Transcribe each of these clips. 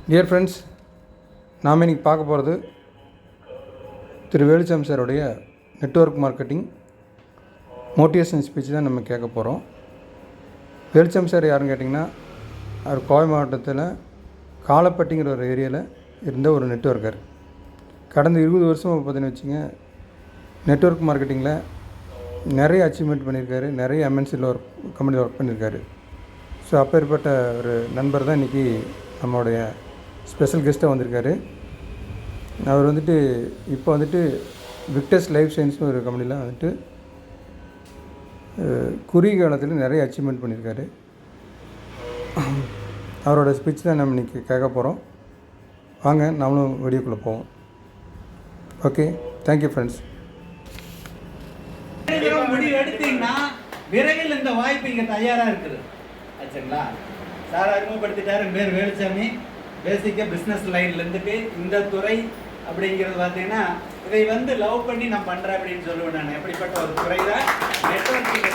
Dear friends, நாம் இன்றைக்கி பார்க்க போகிறது திரு வேலுச்சாமி சாருடைய நெட்வொர்க் மார்க்கெட்டிங் மோட்டிவேஷன் ஸ்பீச் தான் நம்ம கேட்க போகிறோம். வேலுச்சாமி சார் யாருன்னு கேட்டிங்கன்னா, அவர் கோவை மாவட்டத்தில் காலப்பட்டிங்கிற ஒரு ஏரியாவில் இருந்த ஒரு நெட்வொர்க்கர். கடந்த 20 வருஷம் பார்த்தீங்கன்னு வச்சுங்க, நெட்வொர்க் மார்க்கெட்டிங்கில் நிறைய அச்சீவ்மெண்ட் பண்ணியிருக்காரு. நிறைய எம்என்சியில் கம்பெனியில் ஒர்க் பண்ணியிருக்காரு. ஸோ அப்பேற்பட்ட ஒரு நண்பர் தான் இன்றைக்கி நம்மளுடைய ஸ்பெஷல் கெஸ்ட்டாக வந்திருக்காரு. அவர் இப்போ விக்டர்ஸ் லைஃப் சயின்ஸ்னு ஒரு கம்பெனியில் குறுகிய காலத்தில் நிறைய அச்சீவ்மெண்ட் பண்ணியிருக்காரு. அவரோட ஸ்பீச் தான் நம்ம இன்றைக்கி கேட்க போகிறோம். வாங்க நம்மளும் வீடியோக்குள்ளே போவோம். Okay, thank you friends. முடிவு எடுத்தீங்கன்னா விரைவில் இந்த வாய்ப்பு இங்கே தயாராக இருக்குது. ஆச்சுங்களா? சார் அறிமுகப்படுத்திட்டாரு. பேர் வேலுச்சாமி. பேசிக்காக பிஸ்னஸ் லைனில் இருந்துட்டு இந்த துறை அப்படிங்கிறது பார்த்தீங்கன்னா, இதை லவ் பண்ணி நான் பண்ணுறேன் அப்படின்னு சொல்லுவேன். நான் எப்படிப்பட்ட ஒரு துறை தான் நெட்வொர்க்கிங்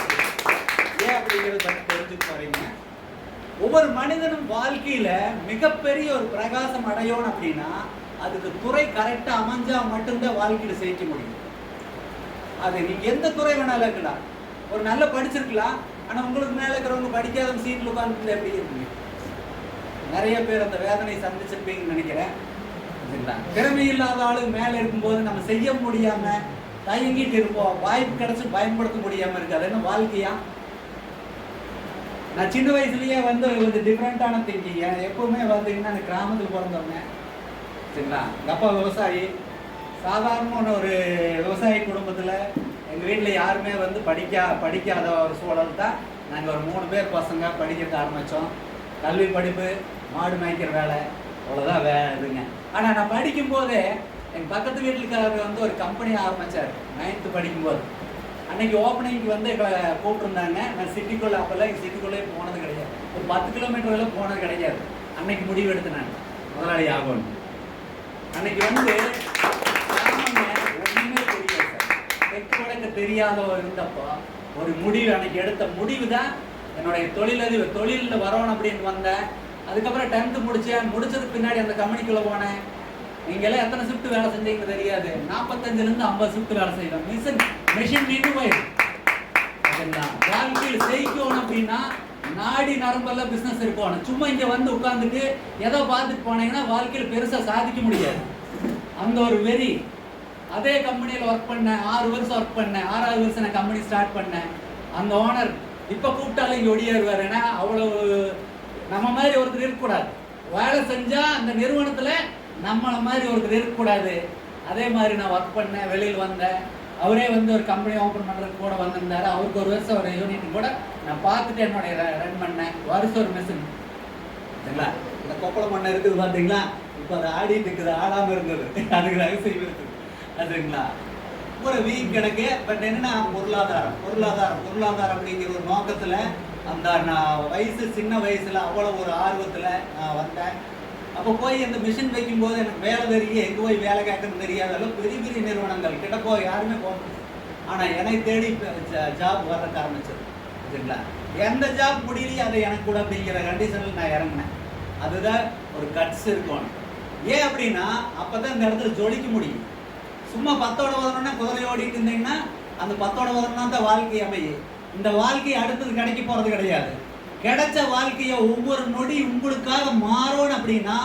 ஏன் அப்படிங்கிறத பற்றி தெரிஞ்சுக்க போகிறீங்க. ஒவ்வொரு மனிதனும் வாழ்க்கையில் மிகப்பெரிய ஒரு பிரகாசம் அடையணும் அப்படின்னா அதுக்கு துறை கரெக்டாக அமைஞ்சால் மட்டும்தான் வாழ்க்கையில் ஜெயிக்க முடியும். அது நீங்கள் எந்த துறை வேணாலும் இருக்கலாம். ஒரு நல்ல படிச்சிருக்கலாம், ஆனால் உங்களுக்கு மேலே இருக்கிறவங்க படிக்காத சீட்டில் உட்காந்துட்டு எப்படி இருக்குங்க? நிறைய பேர் அந்த வேதனை சந்திச்சிருப்பீங்கன்னு நினைக்கிறேன். திறமை இல்லாத ஆளுங்க மேலே இருக்கும்போது நம்ம செய்ய முடியாமல் தயங்கிட்டு இருப்போம். வாய்ப்பு கிடைச்சி பயன்படுத்த முடியாமல் இருக்குது. அது என்ன வாழ்க்கையா? நான் சின்ன வயசுலேயே கொஞ்சம் டிஃப்ரெண்ட்டான திங்கிங். எப்பவுமே பார்த்தீங்கன்னா எனக்கு கிராமத்தில் பிறந்தவங்க. சரிங்களா? எங்கள் அப்பா விவசாயி. சாதாரண ஒரு விவசாய குடும்பத்தில் எங்கள் வீட்டில் யாருமே படிக்காத ஒரு சூழல் தான். நாங்கள் ஒரு 3 பேர் பசங்க படிக்கிறதுக்கு ஆரம்பித்தோம். கல்வி படிப்பு, மாடு மேய்க்கிற வேலை, அவ்வளோதான் இதுங்க. ஆனால் நான் படிக்கும்போதே எங்கள் பக்கத்து வீட்டுக்காரர் ஒரு கம்பெனி ஆரம்பித்தார் 9th படிக்கும்போது. அன்றைக்கி ஓப்பனிங்க்கு எங்களை கூப்பிட்டுருந்தாங்க. நான் சிட்டிக்குள்ளே, அப்போல்லாம் எங்கள் சிட்டிக்குள்ளே போனது கிடையாது. ஒரு 10 கிலோமீட்டரில் போனது கிடையாது. அன்னைக்கு முடிவு எடுத்து நான் முதலாளி ஆகணும். அன்னைக்கு ஒன்றுமே தெரியாது சார். தெற்கு வடக்கு தெரியாத இருந்தப்போ ஒரு முடிவு, அன்னைக்கு எடுத்த முடிவு தான் என்னுடைய தொழிலில் வரணும் அப்படின்னு வந்தேன். அதுக்கப்புறம் 10th முடிச்சதுக்கு பின்னாடி அந்த கம்பெனிக்குள்ளே போனேன். நீங்களாம் எத்தனை ஷிஃப்ட் வேலை செஞ்சீங்கன்னு தெரியாது. 45லேருந்து 50 ஷிஃப்ட் வேலை செய்வேன். மிஷின் நின்று போயிடும். வாழ்க்கையில் செய்யணும் அப்படின்னா நாடி நரம்பெல்லாம் பிஸ்னஸ் இருக்கணும். சும்மா இங்கே உட்காந்துட்டு எதோ பார்த்துட்டு போனீங்கன்னா வாழ்க்கையில் பெருசாக சாதிக்க முடியாது. அந்த ஒரு வெறி. அதே கம்பெனியில் ஒர்க் பண்ணேன். 6 வருஷம் ஒர்க் பண்ணேன். 6வது வருஷம் நான் கம்பெனி ஸ்டார்ட் பண்ணேன். அந்த ஓனர் இப்போ கூப்பிட்டாலும் இங்கே ஒடியாருவார். ஏன்னா அவ்வளவு நம்ம மாதிரி ஒருத்தர் இருக்கக்கூடாது. வேலை செஞ்சால் அந்த நிறுவனத்தில் நம்மளை மாதிரி ஒருத்தர் இருக்கக்கூடாது. அதே மாதிரி நான் ஒர்க் பண்ணேன். வெளியில் வந்தேன். அவரே ஒரு கம்பெனி ஓப்பன் பண்ணுறதுக்கு கூட வந்திருந்தார். அவருக்கு ஒரு வருஷம் ஒரு யூனிட் கூட நான் பார்த்துட்டு என்னுடைய ரன் பண்ணேன். வருஷம் ஒரு மிஷின். சரிங்களா? இந்த கொப்பளம் மண்ணை இருக்குது பார்த்தீங்களா? இப்போ அது ஆடிட்டு இருக்குது. ஆடாமல் இருந்தது. அதுக்கு ரகசியம் இருக்குது. அதுங்களா? ஒரு வீக் கிடக்கு. பட் என்னன்னா பொருளாதாரம் அப்படிங்கிற ஒரு நோக்கத்தில் அந்த நான் சின்ன வயசில் அவ்வளோ ஒரு ஆர்வத்தில் நான் வந்தேன். அப்போ போய் அந்த மிஷின் வைக்கும்போது எனக்கு வேலை தெரிய எங்கே போய் வேலை கேட்கணும்னு தெரியாத அளவு பெரிய பெரிய நிறுவனங்கள் கிட்ட யாருமே போகணும். ஆனால் என்னை தேடி ஜாப் வர்றதுக்கு ஆரம்பிச்சது. சரிங்களா? எந்த ஜாப் முடியலையே அதை எனக்கு கூட அப்படிங்கிற கண்டிஷனில் நான் இறங்கினேன். அதுதான் ஒரு கட்ஸ் இருக்கணும். ஏன் அப்படின்னா அப்போ தான் இந்த இடத்துல ஜொலிக்க முடியும். சும்மா 10ஓட உதறணும்னா குதிரை ஓடிட்டு இருந்தீங்கன்னா அந்த 10ஓட உதறனா தான் வாழ்க்கை அமையும். இந்த வாழ்க்கையை அடுத்தது கிடைக்க போகிறது கிடையாது. கிடைச்ச வாழ்க்கையை ஒவ்வொரு நொடி உங்களுக்காக மாறணும் அப்படின்னா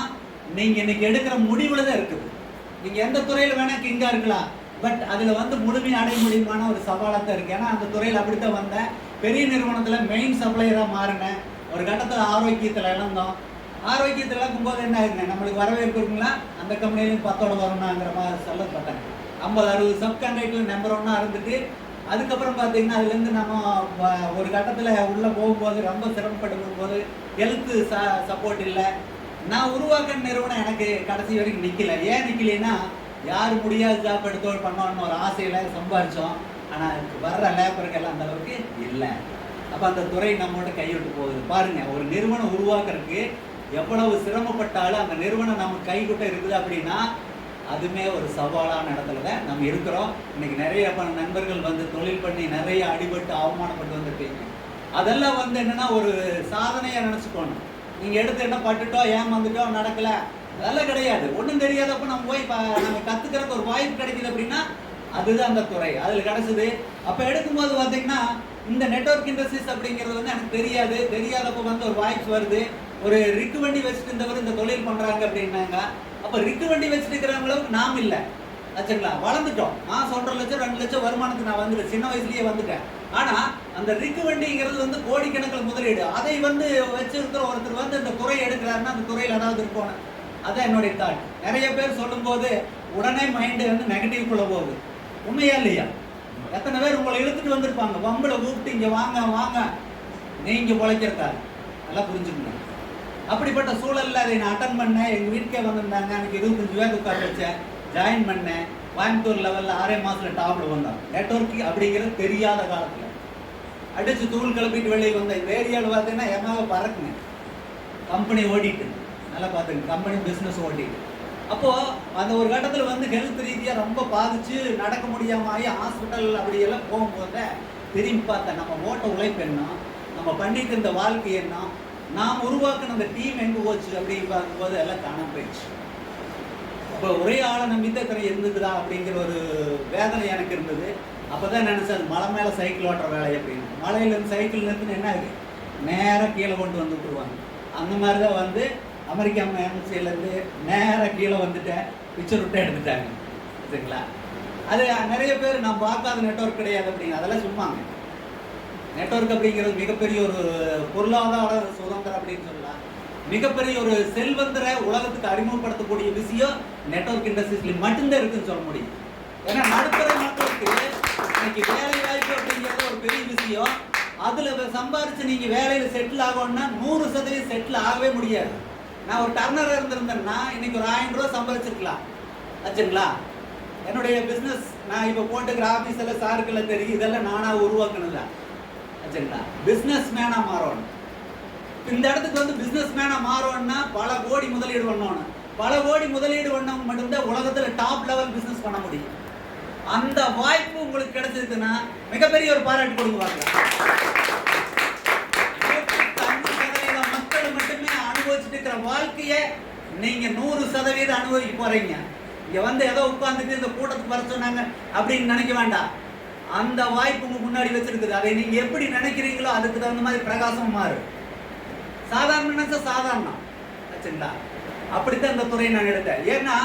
நீங்கள் இன்னைக்கு எடுக்கிற முடிவில் தான் இருக்குது. நீங்கள் எந்த துறையில் வேணால் கிங்காக இருக்கலாம். பட் அதில் முழுமையாக அடைய முடியுமான ஒரு சவாலாக தான் இருக்குது. ஏன்னா அந்த துறையில் அப்படித்தான் வந்தேன். பெரிய நிறுவனத்தில் மெயின் சப்ளையராக மாறினேன். ஒரு கட்டத்தில் ஆரோக்கியத்தில் இழந்தோம். ஆரோக்கியத்தில் இழக்கும்போது என்ன ஆகுங்க, நம்மளுக்கு வரவேற்பு இருக்குங்களா? அந்த கம்பெனிலையும் 10ஓட வரணுங்கிற மாதிரி சொல்லப்பட்டாங்க. 50-60 சப்கான்ட்ராக்டில் நம்பர் 1 இருந்துட்டு அதுக்கப்புறம் பார்த்தீங்கன்னா அதுலேருந்து நம்ம ஒரு கட்டத்தில் உள்ளே போகும்போது ரொம்ப சிரமப்பட்டு போது ஹெல்த்து சப்போர்ட் இல்லை. நான் உருவாக்க நிறுவனம் எனக்கு கடைசி வரைக்கும் நிற்கலை. ஏன் நிற்கலைன்னா, யார் முடியாத ஜாப் எடுத்தோடு பண்ணோன்னு ஒரு ஆசையில் சம்பாதிச்சோம். ஆனால் வர்ற லேபருக்கெல்லாம் அந்த அளவுக்கு இல்லை. அப்போ அந்த துறை நம்மளோட கைவிட்டு போகுது. பாருங்கள், ஒரு நிறுவனம் உருவாக்குறதுக்கு எவ்வளவு சிரமப்பட்டாலும் அந்த நிறுவனம் நம்ம கைகிட்ட இருக்குது அப்படின்னா அதுவுமே ஒரு சவாலான இடத்துல தான் நம்ம இருக்கிறோம். இன்னைக்கு நிறைய நண்பர்கள் தொழில் பண்ணி நிறைய அடிபட்டு அவமானப்பட்டு வந்திருப்பீங்க. அதெல்லாம் என்னன்னா ஒரு சாதனையாக நினச்சிக்கணும். நீங்கள் எடுத்து என்ன பட்டுட்டோம் ஏமாந்துட்டோம் நடக்கலை அதெல்லாம் கிடையாது. ஒன்றும் தெரியாதப்போ நம்ம போய் நம்ம கற்றுக்கிறதுக்கு ஒரு வாய்ப்பு கிடைக்குது அப்படின்னா அதுதான் அந்த துறை. அதில் கிடச்சிது. அப்போ எடுக்கும்போது பார்த்தீங்கன்னா இந்த நெட்வொர்க் இண்டஸ்ட்ரீஸ் அப்படிங்கிறது வந்து எனக்கு தெரியாதப்போ வந்து ஒரு வாய்ப்பு வருது. ஒரு ரிக்கு வண்டி வச்சுட்டு இருந்தவர் இந்த தொழில் பண்ணுறாங்க அப்படின்னாங்க. அப்போ ரிக்கு வண்டி வச்சுட்டு இருக்கிறவங்களுக்கு நாம் இல்லை ஆச்சுங்களா, வளர்ந்துட்டோம். மாதம் 1.5 லட்சம் 2 லட்சம் வருமானத்துக்கு நான் வந்துட்டேன், சின்ன வயசுலேயே வந்துட்டேன். ஆனால் அந்த ரிக்கு வண்டிங்கிறது வந்து கோடிக்கணக்கில் முதலீடு. அதை வந்து வச்சிருக்கிற ஒருத்தர் வந்து இந்த துறை எடுக்கிறாருன்னா அந்த துறையில் ஏதாவது இருக்கணும். அதான் என்னுடைய தாட். நிறைய பேர் சொல்லும்போது உடனே மைண்டு வந்து நெகட்டிவ்குள்ளே போகுது. உண்மையா இல்லையா? எத்தனை பேர் உங்களை இழுத்துட்டு வந்திருப்பாங்க, வம்பளை கூப்பிட்டு இங்கே வாங்க வாங்க நீங்கள் பிழைக்கிறதா, நல்லா புரிஞ்சுக்கணும். அப்படிப்பட்ட சூழலில் அதை நான் அட்டன் பண்ணேன். எங்கள் வீட்டுக்கே வந்திருந்தாங்க. எனக்கு 25 பேர் உட்கார வச்சேன், ஜாயின் பண்ணேன். கோயம்புத்தூர் லெவலில் 6 மாதத்தில் டாப்பில் வந்தோம். நெட்வொர்க் அப்படிங்கிறது தெரியாத காலத்தில் அடித்து தூள் கிளப்பிட்டு வெளியே வந்தேன். இந்த ஏரியாவில் பார்த்தீங்கன்னா எம்மாவை பறக்குங்க, கம்பெனி ஓடிட்டு நல்லா பார்த்துங்க, கம்பெனி பிஸ்னஸ் ஓடிட்டு. அப்போது அந்த ஒரு கட்டத்தில் வந்து ஹெல்த் ரீதியாக ரொம்ப பாதிச்சு நடக்க முடியாமல் ஆகி ஹாஸ்பிட்டல் அப்படியெல்லாம் போகும்போது திரும்பி பார்த்தேன், நம்ம ஓட்ட உழைப்பு என்ன, நம்ம பண்ணிட்டு இருந்த வாழ்க்கை என்ன, நாம் உருவாக்குன அந்த டீம் எங்கே போச்சு அப்படின்னு பார்க்கும்போது எல்லாம் காணாம போயிடுச்சு. அப்போ ஒரே ஆளை நம்பித்த துறை இருந்துக்குதா அப்படிங்கிற ஒரு வேதனை எனக்கு இருந்தது. அப்போ தான் நினச்சது மலை மேலே சைக்கிள் ஓட்டுற வேலை அப்படின்னு. மலையிலேருந்து சைக்கிள் நிறுத்துன்னு என்ன ஆகுது, நேராக கீழே கொண்டு வந்து விட்டுருவாங்க. அந்த மாதிரி தான் வந்து அமெரிக்கா எம்எஸ்சியிலேருந்து நேராக கீழே வந்துட்டேன், பிக்சர் விட்டு எடுத்துட்டாங்க. சரிங்களா? அது நிறைய பேர் நான் பார்க்காத நெட்வொர்க் கிடையாது அப்படிங்க, அதெல்லாம் சும்மாங்க. நெட்வொர்க் அப்படிங்கிறது மிகப்பெரிய ஒரு பொருளாதார சுதந்திரம் அப்படின்னு சொல்லலாம். மிகப்பெரிய ஒரு செல்வந்தரை உலகத்துக்கு அறிமுகப்படுத்தக்கூடிய விஷயம் நெட்வொர்க் இண்டஸ்ட்ரீஸ்ல மட்டும்தான் இருக்குன்னு சொல்ல முடியும். ஏன்னா நடுத்தர மக்களுக்கு இன்னைக்கு வேலை வாய்ப்பு அப்படிங்கிறது ஒரு பெரிய விஷயம். அதுல சம்பாதிச்சு நீங்க வேலையில செட்டில் ஆகணும்னா 100% செட்டில் ஆகவே முடியாது. நான் ஒரு டர்னர் இருந்திருந்தேன்னா இன்னைக்கு ஒரு 1000 ரூபா சம்பாதிச்சிருக்கலாம் ஆச்சுங்களா. என்னுடைய பிஸ்னஸ் நான் இப்போ போட்டுக்கிற ஆஃபீஸ் எல்லாம் சாருக்கெல்லாம் தெரியும், இதெல்லாம் நானாக உருவாக்குனதா ஆச்சுங்களா. பிஸ்னஸ் மேனாக மாறணும். இந்த இடத்துக்கு வந்து பிஸ்னஸ் மேனாக மாறணும்னா பல கோடி முதலீடு பண்ணணும். பல கோடி முதலீடு பண்ணவங்க மட்டும்தான் உலகத்தில் டாப் லெவல் பிஸ்னஸ் பண்ண முடியும். அந்த வாய்ப்பு உங்களுக்கு கிடைச்சதுன்னா மிகப்பெரிய ஒரு பாராட்டு கொடுக்குவாங்க. 95% மக்கள் மட்டுமே அனுபவிச்சுட்டு இருக்கிற வாழ்க்கையை நீங்க 100% அனுபவிக்க போறீங்க. இங்க வந்து ஏதோ உட்கார்ந்துட்டு இந்த கூட்டத்துக்கு வர சொன்னாங்க அப்படின்னு நினைக்க வேண்டாம். அந்த வாய்ப்பு உங்க முன்னாடி வச்சிருக்குது. அதை நீங்க எப்படி நினைக்கிறீங்களோ அதுக்கு தகுந்த மாதிரி பிரகாசம் மாறும். சாதாரண நினைச்சா சாதாரணம் ஆச்சுங்களா. அப்படித்தான் இந்த துறையை நான் எடுத்தேன். ஏன்னா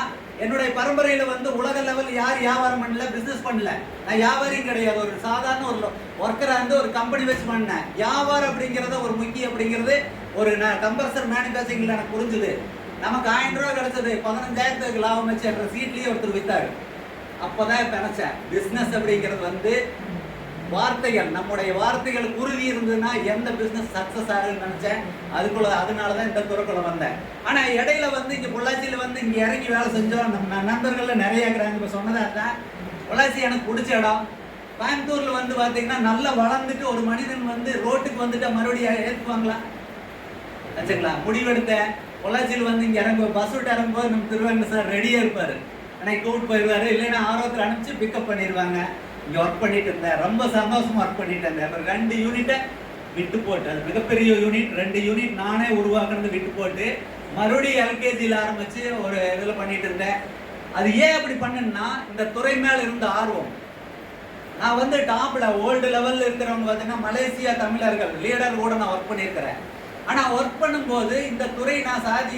என்னுடைய பரம்பரையில வந்து உலக லெவல் யார் வியாபாரம் பண்ணல, பிசினஸ் பண்ணல. நான் வியாபாரியும் கிடையாது, ஒரு சாதாரண ஒரு ஒர்க்கரா இருந்து ஒரு கம்பெனி வச்சு பண்ணேன். வியாபாரம் அப்படிங்கிறத ஒரு முக்கியம் அப்படிங்கிறது ஒரு கம்பல்சர் மேனுஃபேக்சரிங்ல எனக்கு புரிஞ்சுது. நமக்கு 1000 ரூபா கிடைச்சது, 15,000 லாபம் வச்சு சீட்லயே ஒருத்தர் வித்தாரு. அப்போதான் நினைச்சேன் பிசினஸ் அப்படிங்கிறது வந்து வார்த்தைகள், நம்முடைய வார்த்தைகளுக்கு உறுதி இருந்ததுன்னா எந்த பிசினஸ் சக்சஸ் ஆகுன்னு நினைச்சேன். அதனாலதான் இந்த துறைக்குள்ள வந்தேன். ஆனா இடையில வந்து இங்க பொள்ளாச்சியில வந்து இங்க இறங்கி வேலை செஞ்சோம். நம்ம நண்பர்கள்ல நிறைய இருக்கிறாங்க. இப்ப சொன்னதா தான் பொள்ளாச்சி எனக்கு பிடிச்ச இடம். கோயம்புத்தூர்ல வந்து பாத்தீங்கன்னா நல்லா வளர்ந்துட்டு ஒரு மனிதன் வந்து ரோட்டுக்கு வந்துட்டு மறுபடியும் ஏற்றுக்குவாங்களா ஆச்சுங்களா. முடிவெடுத்தேன். பொள்ளாச்சியில் வந்து இங்க இறங்குவோம், பஸ் விட்டு இறங்கும்போது நம்ம திருவேங்கட சார் ரெடியா இருப்பாரு. ஆனால் கூப்பிட்டு போயிடுவாரு, இல்லைன்னா ஆர்வத்தில் அனுப்பிச்சு பிக்கப் பண்ணிடுவாங்க. இங்கே ஒர்க் பண்ணிட்டு இருந்தேன், ரொம்ப சந்தோஷமா ஒர்க் பண்ணிட்டு இருந்தேன். அப்புறம் 2 யூனிட்டை விட்டு போட்டு, அது மிகப்பெரிய யூனிட், 2 யூனிட் நானே உருவாக்குறது விட்டு போட்டு மறுபடியும் எல்கேஜியில் ஆரம்பிச்சு ஒரு இதில் பண்ணிட்டு இருந்தேன். அது ஏன் அப்படி பண்ணுன்னா இந்த துறை மேலே இருந்த ஆர்வம். நான் வந்து டாப்ல ஓல்டு லெவலில் இருக்கிறவங்க பார்த்தீங்கன்னா மலேசியா தமிழர்கள் லீடர் கூட நான் ஒர்க் பண்ணியிருக்கிறேன். ஆனால் ஒர்க் பண்ணும்போது இந்த துறை நான் சாதி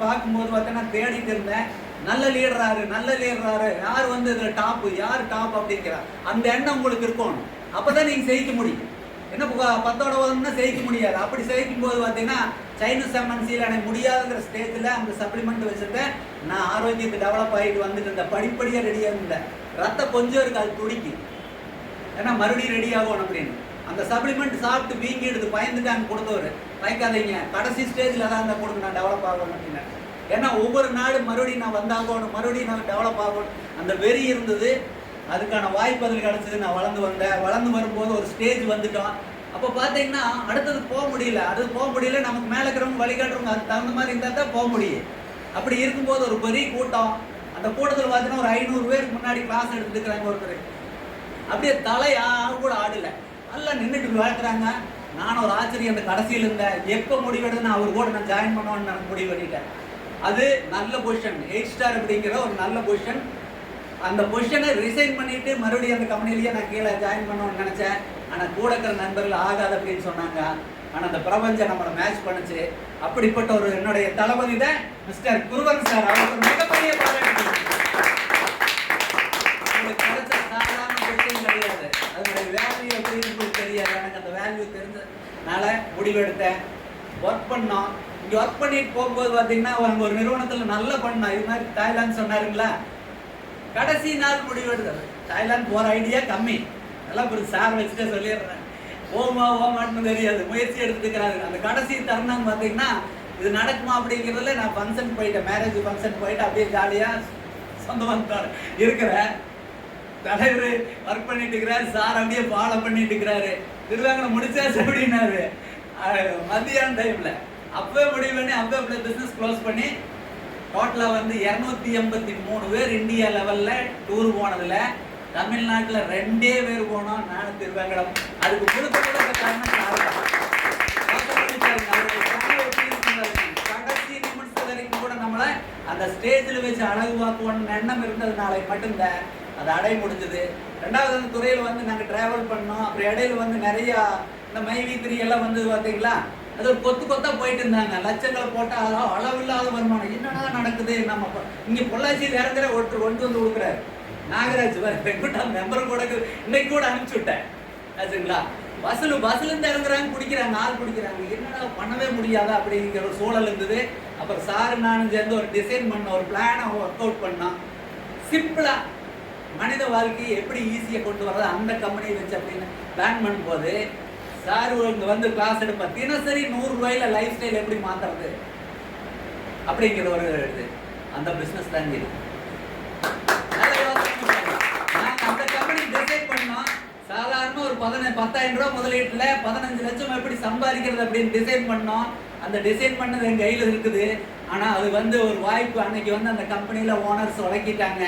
பார்க்கும்போது பார்த்தீங்கன்னா தேடிட்டு இருந்தேன். நல்ல லீடராரு யார் வந்து இதில் டாப்பு, யார் டாப் அப்படிங்கிறார் அந்த எண்ணம் உங்களுக்கு இருக்கணும். அப்போ தான் நீங்கள் ஜெயிக்க முடியும். என்ன 10ஓட உதவுனா ஜெயிக்க முடியாது. அப்படி ஜெயிக்கும் போது பார்த்தீங்கன்னா சைனீஸ் எம்என்சியில் எனக்கு முடியாதுங்கிற ஸ்டேஜில் அந்த சப்ளிமெண்ட் வச்சுருந்தேன். நான் ஆரோக்கியத்தை டெவலப் ஆகிட்டு வந்துட்டு இருந்தேன். படிப்படியாக ரெடியாக இருந்தேன். ரத்தம் கொஞ்சம் இருக்குது, அது துடிக்கு, ஏன்னா மறுபடியும் ரெடி ஆகணும் அப்படின்னு. அந்த சப்ளிமெண்ட் சாப்பிட்டு வீங்கிடுது, பயந்துட்டு அங்கே கொடுத்தவர், பயக்காதீங்க, கடைசி ஸ்டேஜில் தான் இருந்தால் கொடுங்க, நான் டெவலப் ஆகணும் அப்படின்னு. ஏன்னா ஒவ்வொரு நாடு மறுபடியும் நான் வந்தாகணும், மறுபடியும் நான் டெவலப் ஆகணும், அந்த வெறி இருந்தது. அதுக்கான வாய்ப்பு அதில் கிடச்சிது. நான் வளர்ந்து வந்தேன். வளர்ந்து வரும்போது ஒரு ஸ்டேஜ் வந்துட்டோம். அப்போ பார்த்தீங்கன்னா அடுத்தது போக முடியல. நமக்கு மேலே இருக்கிறவங்க வழிகாட்டுறவங்க அதுக்கு தகுந்த மாதிரி இருந்தால் தான் போக முடியும். அப்படி இருக்கும்போது ஒரு பெரிய கூட்டம், அந்த கூட்டத்தில் பார்த்தீங்கன்னா ஒரு 500 பேருக்கு முன்னாடி கிளாஸ் எடுத்துட்டு இருக்கிறாங்க. ஒருத்தர் அப்படியே தலையாக கூட ஆடலை, நல்லா நின்றுட்டு வளர்க்குறாங்க. நானும் ஒரு ஆச்சரியம் அந்த கடைசியில் இருந்தேன். எப்போ முடிவெடுன்னு அவர் கூட நான் ஜாயின் பண்ணுவேன்னு நான் முடிவு பண்ணிட்டேன். அது நல்ல பொசிஷன், 8 ஸ்டார் அப்படிங்கிற ஒரு நல்ல பொசிஷன். அந்த பொசிஷனை ரிசைன் பண்ணிட்டு மறுபடியும் அந்த கம்பெனிலேயே நான் கீழே ஜாயின் பண்ணணும்னு நினச்சேன். ஆனால் கூட இருக்கிற நண்பர்கள் ஆகாது அப்படின்னு சொன்னாங்க. ஆனால் அந்த பிரபஞ்சம் நம்மளை மேட்ச் பண்ணுச்சு. அப்படிப்பட்ட ஒரு என்னுடைய தளபதி தான் மிஸ்டர் குருவன் சார். அவர் ஒரு மிகப்பெரிய பாராட்டு. உங்களுக்கு கிடைச்ச சாதாரண பொசிஷன் கிடையாது. அதனுடைய வேல்யூ எப்படின்னு உங்களுக்கு தெரியாது. எனக்கு அந்த வேல்யூ தெரிஞ்சதுனால முடிவெடுத்தேன். ஒர்க் பண்ணோம். இங்கே ஒர்க் பண்ணிட்டு போகும்போது பார்த்தீங்கன்னா அவங்க ஒரு நிறுவனத்தில் நல்லா பண்ணோம். இது மாதிரி தாய்லாந்து சொன்னாருங்களா, கடைசி நாள் முடிவெடுத்தது. தாய்லாந்து போகிற ஐடியா கம்மி. எல்லாம் ஒரு சார் வச்சுட்டே சொல்லிடுறேன். ஓமான்னு தெரியாது, முயற்சி எடுத்துக்கிறாரு. அந்த கடைசி தருணம் பார்த்தீங்கன்னா இது நடக்குமா அப்படிங்கிறதுல நான் ஃபங்க்ஷன் போயிட்டேன், மேரேஜ் ஃபங்க்ஷன் போயிட்டு அப்படியே ஜாலியாக சொந்தமாக இருக்கிறேன். தலைவர் ஒர்க் பண்ணிட்டு இருக்கிறாரு, சார் அப்படியே ஃபாலோ பண்ணிட்டு இருக்கிறாரு. திருவாங்கனை முடிச்சாச்சு அப்படின்னாரு மத்தியான டைமில். அப்பவே முடிவு பண்ணி அப்பவே பிஸ்னஸ் க்ளோஸ் பண்ணி டோட்டலாக வந்து 283 பேர் இந்தியா லெவலில் டூர் போனதில் தமிழ்நாட்டில் 2 பேர் போனோம், நானும் திருவேங்கடம். அதுக்கு கொடுத்த காரணம் கடைசி நிமிஷம் வரைக்கும் கூட நம்மளை அந்த ஸ்டேஜில் வச்சு அழகு பார்க்கணும்னு எண்ணம் இருந்ததுனால மட்டும்தான் அதை அடைய முடிஞ்சது. ரெண்டாவது அந்த துறையில் வந்து நாங்கள் ட்ராவல் பண்ணோம். அப்புறம் இடையில வந்து நிறையா இந்த மைவி3 எல்லாம் வந்து பார்த்தீங்களா, அது ஒரு கொத்தா போயிட்டு இருந்தாங்க. லட்சங்களை போட்டால் அதெல்லாம் அளவில்லாத வருமானம். என்னடா நடக்குது, நம்ம இங்கே பொள்ளாச்சியில் இறங்குற ஒருத்தர் கொண்டு வந்து கொடுக்குறாரு நாகராஜ் மெம்பர் கூட இன்னைக்கு கூட அனுப்பிச்சு விட்டேன் ஆச்சுங்களா. பஸ்லேருந்து இறங்குறாங்க, குடிக்கிறாங்க, ஆள் குடிக்கிறாங்க. என்னடா பண்ணவே முடியாதா அப்படிங்கிற ஒரு சூழல் இருந்தது. அப்புறம் சாரு நானும் சேர்ந்து ஒரு டிசைன் பண்ணோம், ஒரு பிளானை ஒர்க் அவுட் பண்ணோம். சிம்பிளாக மனித வாழ்க்கையை எப்படி ஈஸியாக கொண்டு வர்றது அந்த கம்பெனியை வச்சு அப்படின்னு பிளான் பண்ணும்போது சார் இங்கே வந்து கிளாஸ் எடுப்பேன். தினசரி 100 ரூபாயில் லைஃப் ஸ்டைல் எப்படி மாற்றுறது அப்படிங்கிற ஒரு இது அந்த பிஸ்னஸ் தான் இது. நாங்கள் அந்த கம்பெனி டிசைட் பண்ணோம். சாதாரண ஒரு 10,000 ரூபா முதலீட்டில் 15 லட்சம் எப்படி சம்பாதிக்கிறது அப்படின்னு டிசைன் பண்ணோம். அந்த டிசைன் பண்ணது என் கையில் இருக்குது. ஆனால் அது வந்து ஒரு வாய்ப்பு. அன்னைக்கு வந்து அந்த கம்பெனியில் ஓனர்ஸ் உழைக்கிட்டாங்க.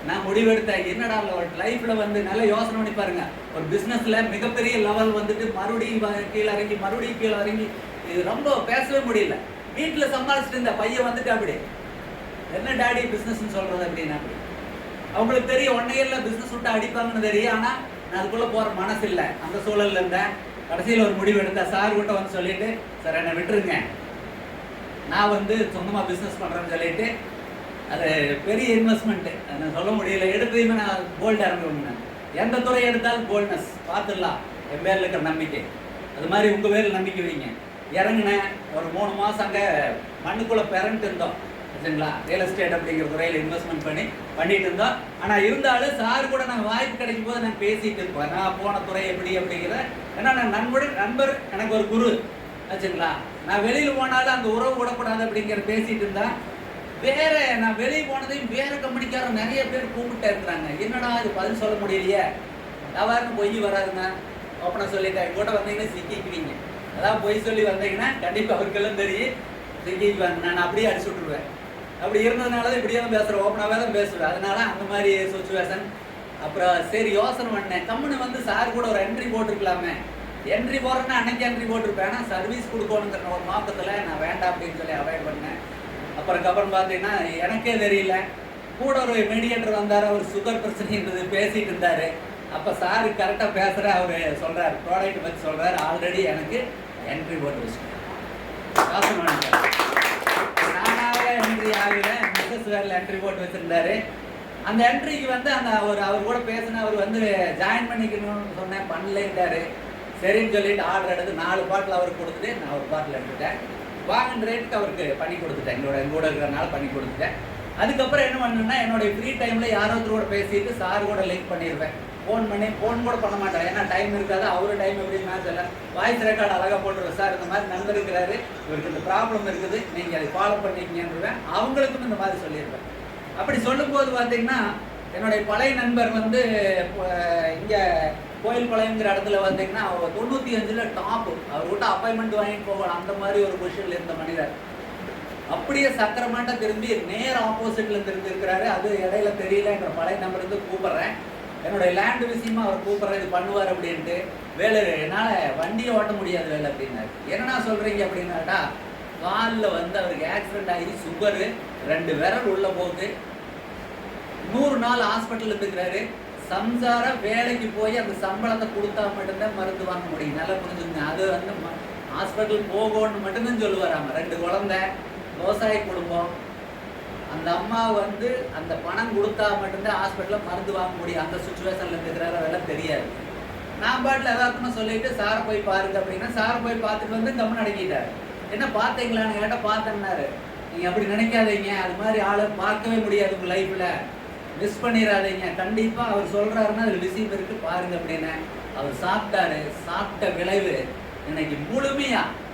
நான் முடிவெடுத்தேன், என்னடா லைஃப்பில் வந்து நல்லா யோசனை பண்ணி பாருங்க. ஒரு பிஸ்னஸில் மிகப்பெரிய லெவல் வந்துட்டு மறுபடியும் கீழே இறங்கி இது ரொம்ப பேசவே முடியல. வீட்டில் சமாளிச்சுட்டு இருந்த பையன் வந்துட்டு அப்படி என்ன டாடி பிஸ்னஸ்ன்னு சொல்கிறது அப்படின்னு. அப்படி அவங்களுக்கு தெரியும் 1 இயரில் பிஸ்னஸ் விட்டு அடிப்பாங்கன்னு தெரியும். ஆனால் நான் அதுக்குள்ளே போகிற மனசு இல்லை. அந்த சூழலில் இருந்தேன். கடைசியில் ஒரு முடிவு எடுத்தேன். சார் கிட்ட வந்து சொல்லிட்டு, சார் என்னை விட்டுருங்க, நான் வந்து சொந்தமாக பிஸ்னஸ் பண்ணுறேன்னு சொல்லிட்டு, அது பெரிய இன்வெஸ்ட்மெண்ட்டு நான் சொல்ல முடியல. எடுத்ததையுமே நான் போல்டாக இறங்குவேன். எந்த துறை எடுத்தாலும் போல்ட்னஸ் பார்த்துடலாம். என் பேரில் இருக்கிற நம்பிக்கை அது மாதிரி உங்கள் பேரில் நம்பிக்கை வைங்க. இறங்கினேன். ஒரு 3 மாதம் அங்கே மண்ணுக்குள்ளே பிறன்ட்டு இருந்தோம் சரிங்களா. ரியல் எஸ்டேட் அப்படிங்கிற துறையில் இன்வெஸ்ட்மெண்ட் பண்ணிட்டு இருந்தோம். ஆனால் இருந்தாலும் சார் கூட நான் வாய்ப்பு கிடைக்கும் போது நான் பேசிகிட்டு இருப்பேன். நான் போன துறை எப்படி அப்படிங்கிற. ஏன்னா நான் நண்பர் எனக்கு ஒரு குரு ஆச்சுங்களா. நான் வெளியில் போனாலும் அந்த உறவு விடக்கூடாது அப்படிங்கிற பேசிகிட்டு இருந்தேன். நான் வெளியே போனதையும் வேற கம்பெனிக்காரன் நிறைய பேர் கூப்பிட்டே இருக்கிறாங்க. என்னடா இது பதில் சொல்ல முடியலையே, தவறுன்னு பொய் வராதுங்க ஓப்பனாக சொல்லிட்டேன். கூட வந்தீங்கன்னா சிக்கிக்குவீங்க. அதாவது பொய் சொல்லி வந்தீங்கன்னா கண்டிப்பாக அவருக்கெல்லாம் தெரியும் சிக்கிக்குவாங்க. நான் அப்படியே அடிச்சு விட்டுருவேன். அப்படி இருந்ததுனால தான் இப்படியே தான் பேசுகிறேன், ஓப்பனாகவே தான் பேசுவேன். அதனால அந்த மாதிரி சுச்சுவேஷன். அப்புறம் சரி யோசனை பண்ணேன், கம்முன்னு வந்து சார் கூட ஒரு என்ட்ரி போட்டிருக்கலாமே. என்ட்ரி போடுறேன்னா அன்னைக்கு என்ட்ரி போட்டிருப்பேன். ஆனால் சர்வீஸ் கொடுக்கணுங்கிற ஒரு நோக்கத்தில் நான் வேண்டாம் அப்படின்னு சொல்லி அவாய்ட் பண்ணேன். அப்புறம் பார்த்தீங்கன்னா எனக்கே தெரியல, கூட ஒரு மீடியேட்டர் வந்தார். அவர் சுகர் பிரச்சனை இருந்தது, பேசிகிட்டு இருந்தார். அப்போ சாரு கரெக்டாக பேசுகிற அவர் சொல்கிறார், ப்ராடக்ட் பற்றி சொல்கிறார். ஆல்ரெடி எனக்கு என்ட்ரி போட்டு வச்சுட்டேன். நானாக என்ட்ரி ஆகல, மிஸ்ஸஸ் வேரில் என்ட்ரி போட்டு வச்சுருந்தாரு. அந்த என்ட்ரிக்கு வந்து அவர் கூட பேசின அவர் வந்து ஜாயின் பண்ணிக்கணும்னு சொன்னேன், பண்ணலேன்ட்டார். சரின்னு சொல்லிட்டு ஆர்டர் எடுத்து 4 பாட்டில் அவருக்கு கொடுத்துட்டு நான் ஒரு பாட்டில் எடுத்துட்டேன். வாங்கின ரேட்டுக்கு அவருக்கு பண்ணி கொடுத்துட்டேன். எங்கூட இருக்கிறனால பண்ணி கொடுத்துட்டேன். அதுக்கப்புறம் என்ன பண்ணேன்னா, என்னுடைய ஃப்ரீ டைமில் யாரோத்தரோட பேசிட்டு சார் கூட லிங்க் பண்ணிடுவேன். ஃபோன் கூட பண்ண மாட்டேன். ஏன்னா டைம் இருக்காது. அவரு டைம் எப்படி மேட்ச் இல்லை. வாய்ஸ் ரெக்கார்டு அழகாக போட்டுருவேன். சார் இந்த மாதிரி நண்பர் இருக்கிறாரு, இவருக்கு இந்த ப்ராப்ளம் இருக்குது, நீங்கள் அதை ஃபாலோ பண்ணிக்கங்கன்றுவேன். அவங்களுக்கும் இந்த மாதிரி சொல்லிடுவேன். அப்படி சொல்லும்போது பார்த்தீங்கன்னா என்னுடைய பழைய நண்பர் வந்து இங்கே கோயில் பாளையங்கிற இடத்துல வந்தீங்கன்னா 95ல் டாப்பு. அவர்கிட்ட அப்பாயின்மெண்ட் வாங்கிட்டு போகலாம், அந்த மாதிரி ஒரு பொசிஷனில் இருந்த மனிதர். அப்படியே சக்கரமாட்டா திரும்பி நேர் ஆப்போசிட்ல இருந்து இருக்கிறாரு. அது இடையில தெரியல, என்ற பழைய நம்பர் இருந்து கூப்பிட்றேன். என்னுடைய லேண்ட் விஷயமா அவர் கூப்பிட்றேன், இது பண்ணுவார் அப்படின்ட்டு. வேலை என்னால் வண்டியை ஓட்ட முடியாது வேலை அப்படின்னாரு. என்னன்னா சொல்கிறீங்க அப்படின்னாட்டா, காலில் வந்து அவருக்கு ஆக்சிடென்ட் ஆகி சுகரு 2 விரல் உள்ள போகுது, 100 நாள் ஹாஸ்பிட்டல் இருந்துக்கிறாரு. சம்சார வேலைக்கு போய் அந்த சம்பளத்தை கொடுத்தா மட்டும்தான் மருந்து வாங்க முடியும். நல்லா புரிஞ்சுங்க. அது வந்து ஹாஸ்பிட்டல் போகணும்னு மட்டும்தான் சொல்லுவாராம. 2 குழந்தை, விவசாய குடும்பம். அந்த அம்மா வந்து அந்த பணம் கொடுத்தா மட்டும்தான் ஹாஸ்பிட்டலில் மருந்து வாங்க முடியும். அந்த சுச்சுவேஷனில் இருக்கிறாரு. அதெல்லாம் தெரியாது. நான் பாட்டில் எதார்த்தமாக சொல்லிட்டு சாரை போய் பாருங்க அப்படின்னா, சாரை போய் பார்த்துட்டு வந்து கம்மன் அடக்கிட்டார். என்ன பார்த்தீங்களான்னு கேட்டால் பார்த்தேன்னாரு. நீங்கள் அப்படி நினைக்காதீங்க, அது மாதிரி ஆளை பார்க்கவே முடியாது உங்கள் லைஃப்பில், மிஸ் பண்ணிடாதீங்க. கண்டிப்பாக அவர் சொல்கிறாருன்னா அதில் விஷயம் இருக்குது பாருங்க அப்படின்னு. அவர் சாப்பிட்டாரு. சாப்பிட்ட விளைவு இன்னைக்கு முழுமையாக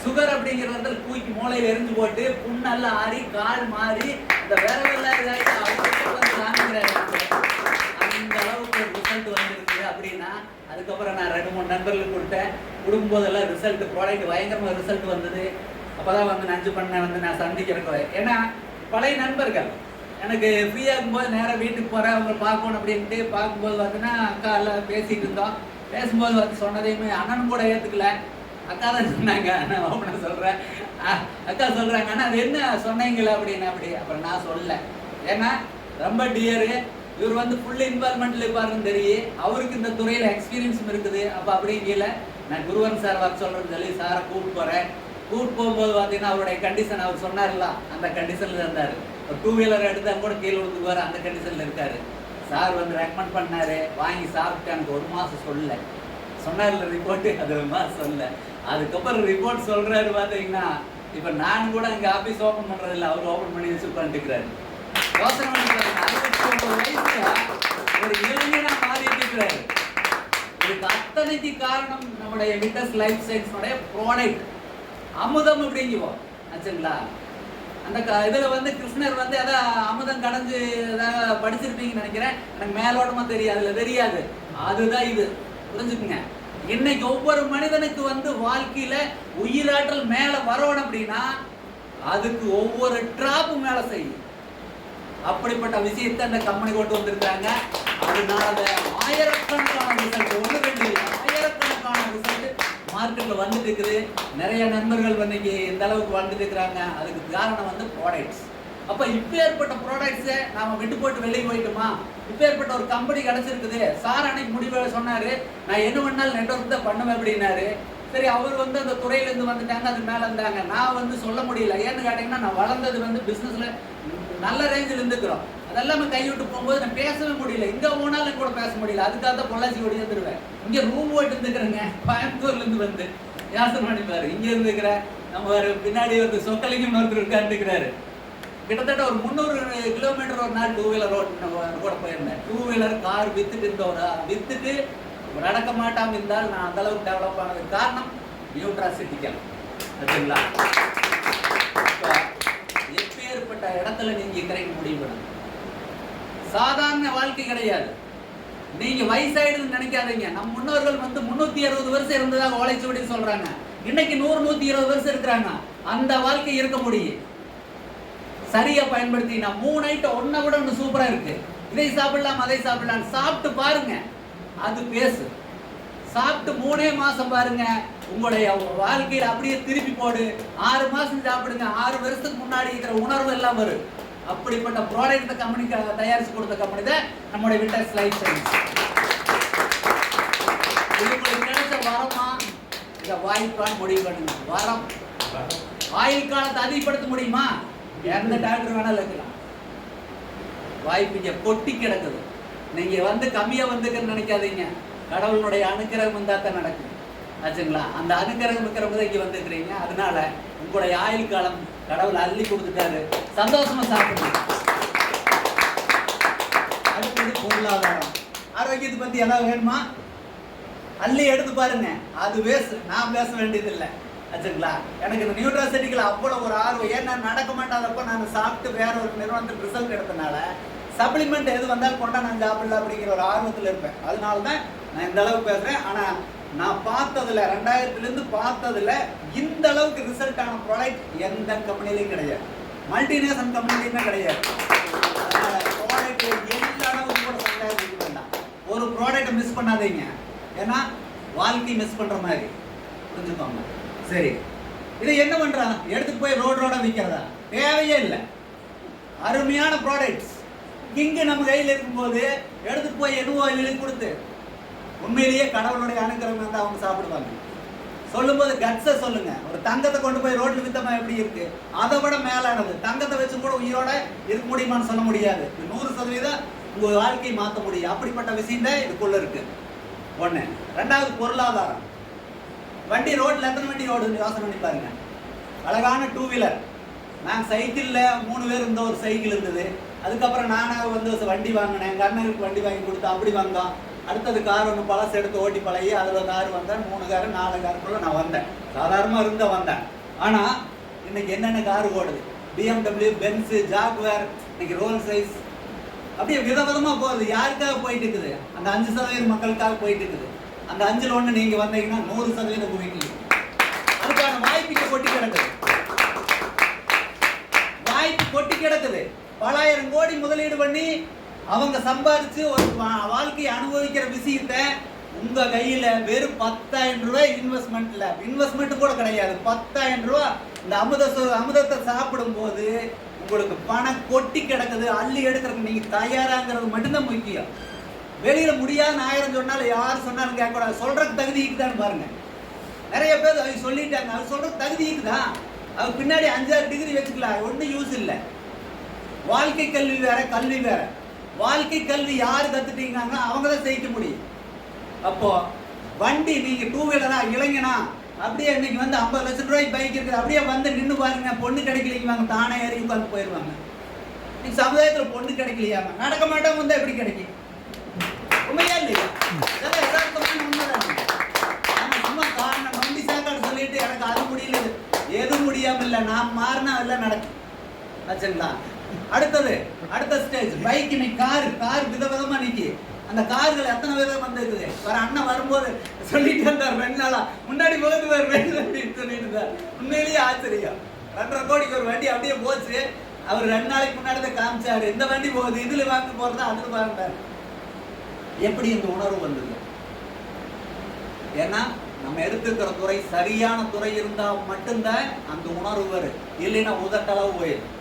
சுகர் அப்படிங்கிறத தூக்கி மூளையில் எரிஞ்சு போட்டு புண்ணெல்லாம் ஆறி கால் மாறி இந்த விரவெல்லாம் இதாகிட்டு அவருக்கு வந்து காமிக்கிறாரு. அந்த அளவுக்கு ரிசல்ட் வந்துருக்கு அப்படின்னா, அதுக்கப்புறம் நான் 2-3 நண்பர்களுக்கு கொடுத்தேன். கொடுக்கும்போதெல்லாம் ரிசல்ட் ப்ராடக்ட் பயங்கரமாக ரிசல்ட் வந்தது. அப்போ தான் வந்து நஞ்சு பண்ண வந்து நான் சந்திக்கிறேன். ஏன்னா பழைய நண்பர்கள் எனக்கு ஃப்ரீயாக இருக்கும்போது நேராக வீட்டுக்கு போகிறேன், அவங்க பார்க்கணும் அப்படின்ட்டு பார்க்கும்போது வந்துன்னா அக்கா எல்லாம் பேசிகிட்டு இருந்தோம். பேசும்போது வந்து சொன்னதையுமே அண்ணனும் கூட ஏற்றுக்கல. அக்கா தான் சொன்னாங்க. நான் ஓப்பனாக சொல்கிறேன். அக்கா சொல்கிறாங்க, ஆனால் அது என்ன சொன்னீங்களே அப்படின்னு. அப்புறம் நான் சொல்லலை. ஏன்னா ரொம்ப டியரு, இவர் வந்து ஃபுல் இன்வால்மெண்ட்டில் இருப்பாருன்னு தெரியும். அவருக்கு இந்த துறையில் எக்ஸ்பீரியன்ஸும் இருக்குது. அப்போ அப்படிங்கல நான் குருவன் சார் வர சொல்கிறேன்னு சொல்லி சாரை கூப்பிட்டு போகிறேன். கூப்பிட்டு போகும்போது பார்த்தீங்கன்னா அவருடைய கண்டிஷன் அவர் சொன்னார்ல, அந்த கண்டிஷனில் இருந்தார். ஒரு 2 வீலர் எடுத்தால் கூட கீழே விழுந்துக்குவார், அந்த கண்டிஷனில் இருக்கார். சார் வந்து ரெக்கமெண்ட் பண்ணார். வாங்கி சாப்பிட்டு எனக்கு 1 மாதம் சொல்லலை. சொன்னார்ல ரிப்போர்ட்டு, அது 1 மாதம் சொல்லலை. அதுக்கப்புறம் ரிப்போர்ட் சொல்கிறாரு. பார்த்தீங்கன்னா இப்போ நான் கூட இங்கே ஆஃபீஸ் ஓப்பன் பண்ணுறதில்ல, அவர் ஓப்பன் பண்ணி வச்சு உட்காந்துக்கிறாரு. யோசனை பண்ணிக்கிறாரு. 69 வயசுல ஒரு இளைஞனா மாறிட்டு இருக்கிறாரு. இதுக்கு அத்தனைக்கு காரணம் நம்முடைய விட்டஸ் லைஃப் சயின்ஸோடைய ப்ராடக்ட் அமுதம் அப்படிங்குவோம். ஆச்சுங்களா? அந்த இதில் வந்து கிருஷ்ணர் வந்து எதாவது அமுதம் கடைஞ்சு எதாவது படிச்சிருப்பீங்கன்னு நினைக்கிறேன். எனக்கு மேலோட்டமாக தெரியாது, அதில் தெரியாது. அதுதான் இது, புரிஞ்சுக்குங்க. இன்னைக்கு ஒவ்வொரு மனிதனுக்கு வந்து வாழ்க்கையில உயிராற்றல் மேல வரணும் அப்படின்னா அதுக்கு ஒவ்வொரு டிராப்பும் மேல செய்யும். அப்படிப்பட்ட விஷயத்தை அந்த கம்பெனி கொண்டு வந்திருக்காங்க. அதனால ஆயிரக்கணக்கான ரிசல்ட், 1-2 ஆயிரக்கணக்கான ரிசல்ட் மார்க்கெட்ல வந்துட்டு இருக்குது. நிறைய நண்பர்கள் இன்னைக்கு இந்த அளவுக்கு வந்துட்டு இருக்கிறாங்க. அதுக்கு காரணம் வந்து ப்ராடக்ட்ஸ். அப்போ இப்போ ஏற்பட்ட ப்ராடக்ட்ஸை நாம் விட்டு போட்டு வெளியே போயிட்டோமா? இப்போ ஏற்பட்ட ஒரு கம்பெனி கிடச்சிருக்குது. சார் அன்னைக்கு முடிவு சொன்னார், நான் என்ன பண்ணாலும் நெட்வொர்க் தான் பண்ணுவேன் அப்படின்னாரு. சரி, அவர் வந்து அந்த துறையிலேருந்து வந்துட்டாங்க, அது மேலே இருந்தாங்க. நான் வந்து சொல்ல முடியல. ஏன்னு கேட்டிங்கன்னா, நான் வளர்ந்தது வந்து பிஸ்னஸில் நல்ல ரேஞ்சில் இருந்துக்கிறோம். அதெல்லாம் கைவிட்டு போகும்போது நான் பேசவே முடியல. இங்கே போனாலும் கூட பேச முடியல. அதுக்காக தான் பொள்ளாச்சி ஓடி வந்துடுவேன். இங்கே ரூம் போயிட்டு இருந்துக்கிறேங்க. கோயம்புத்தூர்லேருந்து வந்து யாசம் பண்ணிப்பாரு. இங்கே இருந்துக்கிற நம்ம பின்னாடி ஒரு சொக்கலிங்கம் ஒருத்தர் உட்காந்துக்கிறாரு. கிட்டத்தட்ட ஒரு 300 கிலோமீட்டர் ஒரு நாள் 2 வீலர் கூட போயிருந்தேன். 2 வீலர் கார் வித்துட்டு நடக்க மாட்டாமல் இருந்தால் நான் அந்த அளவுக்கு டெவலப் ஆனதுக்கு காரணம் நியூட்ராசிட்டிக்கல். சரிங்களா? எப்பேற்பட்ட இடத்துல நீங்க இருக்கிறீங்க முடிவு பண்ணுங்க. சாதாரண வாழ்க்கை கிடையாது. நீங்க வயசாயிடுன்னு நினைக்காதீங்க. நம் முன்னோர்கள் வந்து 360 வருஷம் இருந்ததாக ஓலைச்சுவடி சொல்றாங்க. இன்னைக்கு 100-120 வருஷம் இருக்கிறாங்க. அந்த வாழ்க்கை இருக்க முடியும். சரியா பயன்படுத்தி. நான் 3 ஐட்டம் ஒன்றை விட ஒன்று சூப்பராக இருக்கு. இதை சாப்பிடலாம், அதை சாப்பிடலாம். சாப்பிட்டு பாருங்க, அது பேசு. சாப்பிட்டு 3 மாசம் பாருங்க, உங்களுடைய வாழ்க்கையில் அப்படியே திருப்பி போடு. 6 மாசம் சாப்பிடுங்க, 6 வருஷத்துக்கு முன்னாடி இருக்கிற உணர்வு எல்லாம் வரும். அப்படிப்பட்ட ப்ராடக்ட் கம்பெனி தயாரிச்சு கொடுத்த கம்பெனி தான் நம்முடைய விட்டஸ் லைஃப் சயின்ஸ். உங்களுக்கு கிடைச்ச வரமா இதை வாய்ப்பான்னு முடிவு பண்ணுங்க. வரம் ஆயுள் காலத்தை அதிகப்படுத்த முடியுமா? எந்த டாக்டர் வேணாலும் இருக்கலாம். வாய்ப்பு இங்கே கொட்டி கிடக்குது. நீங்க வந்து கம்மியா வந்துக்குன்னு நினைக்காதீங்க. கடவுளுடைய அனுக்கிரகம் வந்தால் தான் நடக்கும். ஆச்சுங்களா? அந்த அனுக்கிரகம் இருக்கிறவங்க இங்கே வந்துருக்கிறீங்க. அதனால உங்களுடைய ஆயுள் காலம் கடவுள் அள்ளி கொடுத்துட்டாரு. சந்தோஷமா சாப்பிடுங்க. அடுத்தது பொருளாதாரம். ஆரோக்கியத்தை பத்தி ஏதாவது வேணுமா? அள்ளி எடுத்து பாருங்க. அது நான் பேச வேண்டியதில்லை. ஆச்சுங்களா? எனக்கு இந்த நியூட்ராசிட்டிகள் அவ்வளோ ஒரு ஆர்வம். ஏன்னா நடக்க மாட்டாதப்போ நான் சாப்பிட்டு வேற ஒரு நிறுவனத்துக்கு ரிசல்ட் எடுத்தனால சப்ளிமெண்ட் எது வந்தாலும் கொண்டா நான் சாப்பிடல அப்படிங்கிற ஒரு ஆர்வத்தில் இருப்பேன். அதனால தான் நான் இந்த அளவுக்கு பேசுகிறேன். ஆனால் நான் பார்த்ததில் 2000லேருந்து பார்த்ததில் இந்த அளவுக்கு ரிசல்ட் ஆன ப்ராடக்ட் எந்த கம்பெனிலையும் கிடையாது. மல்டிநேஷனல் கம்பெனிலையுமே கிடையாது. அதனால் ப்ராடக்ட் எந்த அளவுக்கு கூட சந்தேகம் வேண்டாம். ஒரு ப்ராடக்டை மிஸ் பண்ணாதீங்க. ஏன்னா வாழ்க்கை மிஸ் பண்ற மாதிரி புரிஞ்சுக்கோங்க. சரி, இதை என்ன பண்றான்? எடுத்துட்டு போய் ரோடா விற்கிறதா? தேவையே இல்லை. அருமையான ப்ராடக்ட்ஸ் இங்கு நம்ம கையில் இருக்கும்போது எடுத்துட்டு போய் எதுவோ எழுதி கொடுத்து உண்மையிலேயே கடவுளுடைய அனுகிரகம் வந்து அவங்க சாப்பிடுவாங்க. சொல்லும்போது கட்ஸை சொல்லுங்க. ஒரு தங்கத்தை கொண்டு போய் ரோட்ல வித்தமா எப்படி இருக்கு, அதை விட மேலானது. தங்கத்தை வச்சு கூட உயிரோட இருக்க முடியுமான்னு சொல்ல முடியாது. 100% உங்க வாழ்க்கையை மாற்ற முடியும். அப்படிப்பட்ட விஷயம் தான் இதுக்குள்ள இருக்கு. ஒண்ணு. ரெண்டாவது, பொருளாதாரம். வண்டி ரோட்ல எத்தனை வண்டி ஓடுது யோசனை பண்ணி பாருங்க. அழகான 2 வீலர். நான் சைக்கிள்ல 3 பேர் இருந்த ஒரு சைக்கிள் இருந்தது. அதுக்கப்புறம் நானாக வந்து வண்டி வாங்கினேன். எங்கள் அண்ணனுக்கு வண்டி வாங்கி கொடுத்தா அப்படி வந்தோம். அடுத்தது கார் ஒன்று பழசு எடுத்து ஓட்டி பழகி அதில் கார் வந்தேன். 3 காரு 4 காருக்குள்ள நான் வந்தேன். சாதாரணமாக வந்தேன். ஆனால் இன்னைக்கு என்னென்ன கார் ஓடுது? BMW, பென்ஸு, ஜாக்வேர், இன்னைக்கு ரோல்ஸ் ரைஸ், அப்படியே விதவிதமாக போகுது. யாருக்காக போயிட்டு இருக்குது? அந்த 5% மக்களுக்காக போயிட்டு இருக்குது. அந்த 5ல் 1 நீங்கள் வந்தீங்கன்னா 100% உங்கள் வீட்டில் அதுக்கான வாய்ப்பு கொட்டி கிடக்குது. வாய்ப்பு கொட்டி கிடக்குது. பலாயிரம் கோடி முதலீடு பண்ணி அவங்க சம்பாதிச்சு ஒரு வாழ்க்கையை அனுபவிக்கிற விஷயத்த உங்க கையில வெறும் 10,000 ரூபாய் இன்வெஸ்ட்மெண்ட் கூட கிடையாது. 10,000 ரூபாய் இந்த அமுதத்தை சாப்பிடும் போது உங்களுக்கு பணம் கொட்டி கிடக்குது. அள்ளி எடுக்கிறதுக்கு நீங்க தயாராங்கிறது மட்டும்தான் முக்கியம். வெளியில முடியாது 1000 சொன்னாலும் யார் சொன்னாலும் கேட்கக்கூடாது. சொல்றதுக்கு தகுதி இருக்குதான்னு பாருங்க. நிறைய பேர் அவங்க சொல்லிட்டாங்க. அவங்க சொல்றது தகுதி இருக்குதான். அவங்க பின்னாடி 5-6 டிகிரி வச்சுக்கலாம், ஒன்றும் யூஸ் இல்லை. வாழ்க்கை கல்வி வேற, கல்வி வேற. வாழ்க்கை கல்வி யாரு கத்துட்டீங்கன்னா அவங்க தான் செய்ய முடியும். அப்போ வண்டி நீங்க 2 வீலரா இளைஞனா அப்படியே இன்னைக்கு வந்து 50 லட்சம் ரூபாய்க்கு பைக் இருக்குது, அப்படியே வந்து நின்று பாருங்க. பொண்ணு கிடைக்கலைங்க வாங்க, தானே ஏறி உட்காந்து போயிடுவாங்க. இன்னைக்கு சமுதாயத்துல பொண்ணு கிடைக்கலையாங்க, நடக்க மாட்டாங்க. வந்து எப்படி கிடைக்கும்? உண்மையா இல்லையா? இதெல்லாம் யதார்த்தமான உண்மைதான். நம்ம சும்மா காரணம் நம்பி சாக்காடு சொல்லிட்டு எனக்கு அது முடியல எது முடியாம இல்லை, நான் மாறினா எல்லாம் நடக்கும். ஆச்சுங்களா? அடுத்த ஸ்டேஜ் பைக். இன்னைக்கு கார் விதவிதமா நிக்கி. அந்த கார்கள் எத்தனை விதம் வந்துருக்குது. வேற அண்ணன் வரும்போது சொல்லிட்டு வந்தார், 2 நாளா முன்னாடி போகுது வேறு அப்படின்னு சொல்லிட்டு இருந்தார். உண்மையிலேயே ஆச்சரியம். 2.5 கோடிக்கு ஒரு வண்டி அப்படியே போச்சு. அவர் 2 நாளைக்கு முன்னாடி தான் காமிச்சாரு, இந்த வண்டி போகுது, இதுல வாங்க போறதா அதுல வாங்கினார். எப்படி இந்த உணர்வு வந்தது? ஏன்னா நம்ம எடுத்துக்கிற துறை சரியான துறை இருந்தா மட்டும்தான் அந்த உணர்வு வரும். இல்லைன்னா உதட்டளவு போயிடும்.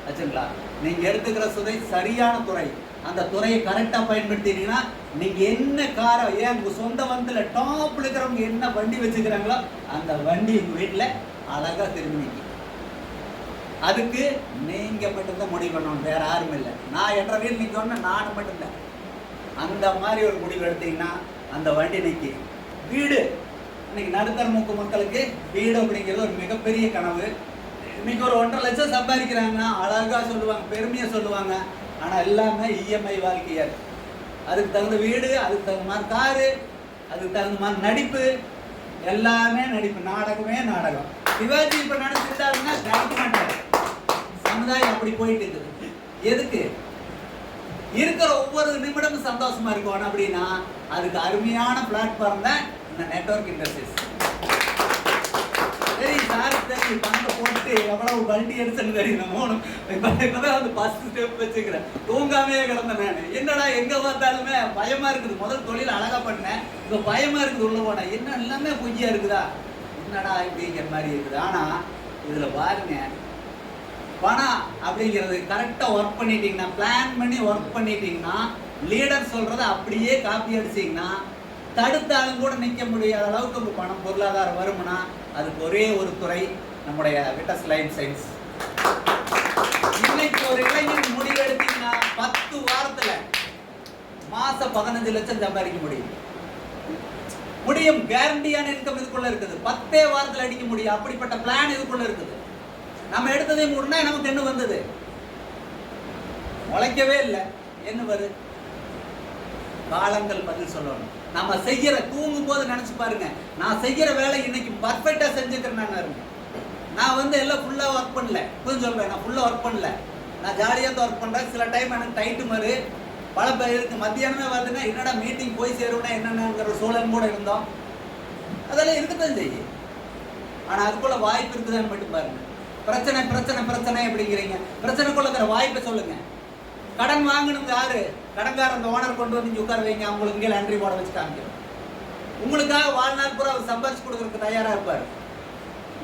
ஆச்சுங்களா? நீங்க எடுத்துக்கிற துறை சரியான துறை. அந்த துறையை கரெக்டா பயன்படுத்தினீங்கன்னா நீங்க என்ன காரை, ஏன் உங்க சொந்த வண்டில டாப்ல இருக்கிறவங்க என்ன வண்டி வச்சுக்கிறாங்களோ அந்த வண்டி உங்க வீட்டுல அழகா திரும்பி நிற்கும். அதுக்கு நீங்க மட்டும்தான் முடிவு பண்ணணும், வேற யாரும் இல்லை. நான் என்ற வீடு நீங்க சொன்ன நானும் மட்டும்தான். அந்த மாதிரி ஒரு முடிவு எடுத்தீங்கன்னா அந்த வண்டி நிற்கி. வீடு இன்னைக்கு நடுத்தர மக்களுக்கு வீடு அப்படிங்கிறது ஒரு மிகப்பெரிய கனவு. இன்னைக்கு ஒரு 1.5 லட்சம் சம்பாதிக்கிறாங்கன்னா அழகா சொல்லுவாங்க, பெருமையா சொல்லுவாங்க. ஆனா எல்லாமே இஎம்ஐ வாழ்க்கையா இருக்கு. அதுக்கு தகுந்த வீடு, அதுக்கு தகுந்த மாதிரி காரு, அதுக்கு தகுந்த மாதிரி நடிப்பு, எல்லாமே நடிப்பு. நாடகமே நாடகம். சிவாஜி இப்ப நடிச்சிருந்தாருன்னா கிடைக்க மாட்டாரு. சமுதாயம் அப்படி போயிட்டு இருக்குது. எதுக்கு? இருக்கிற ஒவ்வொரு நிமிடமும் சந்தோஷமா இருக்கணும் அப்படின்னா அதுக்கு அருமையான பிளாட்ஃபார்ம் தான் இந்த நெட்வொர்க் இண்டஸ்ட்ரீஸ். சரி சார், சரி பணத்தை போட்டு எவ்வளவு வண்டி எடுத்துன்னு தெரியணும். இப்பதான் வந்து ஃபர்ஸ்ட் ஸ்டெப் வச்சுக்கிறேன். தூங்காமே கிடந்தேன் நான். என்னடா எங்க பார்த்தாலுமே பயமா இருக்குது. முதல் தொழில் அழகா பண்ணேன், இப்ப பயமா இருக்குது. உள்ள போனா என்ன எல்லாமே பொய்யா இருக்குதா, என்னடா இப்படிங்கிற மாதிரி இருக்குது. ஆனா இதுல பாருங்க, பணம் அப்படிங்கிறது கரெக்டா ஒர்க் பண்ணிட்டீங்கன்னா, பிளான் பண்ணி ஒர்க் பண்ணிட்டீங்கன்னா, லீடர் சொல்றதை அப்படியே காப்பி அடிச்சீங்கன்னா தடுத்தாலும் கூட நிற்க முடியாத அளவுக்கு உங்க பணம் பொருளாதாரம் வரும்னா அதுக்கு ஒரே ஒரு துறை நம்முடைய விட்டஸ் லைஃப் சயின்ஸ். இன்னைக்கு ஒரு இளைஞன் முடிவு எடுத்தீங்கன்னா 10 வாரத்துல மாசம் 15 லட்சம் சம்பாதிக்க முடியும். கேரண்டியான இன்கம் இதுக்குள்ள இருக்குது. 10 வாரத்துல அடிக்க முடியும். அப்படிப்பட்ட பிளான் இதுக்குள்ள இருக்குது. நம்ம எடுத்ததே மூடனா நமக்கு என்ன வந்தது? உழைக்கவே இல்லை. என்ன வருது? காலங்கள் பதில் சொல்லணும். நம்ம செய்யற தூங்கும் போது நினைச்சு பாருங்க, நான் செய்யற வேலை இன்னைக்கு பர்ஃபெக்டா செஞ்சுக்கிறேன். நான் வந்து எல்லாம் ஃபுல்லா ஒர்க் பண்ணல. புரிஞ்சு சொல்றேன், நான் ஃபுல்லா ஒர்க் பண்ணல. நான் ஜாலியாக தான் ஒர்க் பண்றேன். சில டைம் எனக்கு டைட்டு மாதிரி பல பேருக்கு மத்தியானமே வருதுன்னா என்னடா மீட்டிங் போய் சேருவோம்னா என்னென்னங்கிற சூழல் கூட இருந்தோம். அதெல்லாம் இருக்கத்தான் செய்யும். ஆனா அதுக்குள்ள வாய்ப்பு இருக்குதான்னு மட்டும் பாருங்க. பிரச்சனை பிரச்சனை பிரச்சனை அப்படிங்கிறீங்க. பிரச்சனைக்குள்ள இருக்கிற வாய்ப்பை சொல்லுங்க. கடன் வாங்கணும் யாரு? கடன்கார அந்த ஓனர் கொண்டு வந்து இங்கே உட்கார வைங்க, அவங்களுக்கு இங்கே லாண்ட்ரி போட வச்சு காமிக்கிறோம். உங்களுக்காக வாழ்நாள் பூரா அவர் சம்பாரிச்சு கொடுக்கறதுக்கு தயாரா இருப்பார்.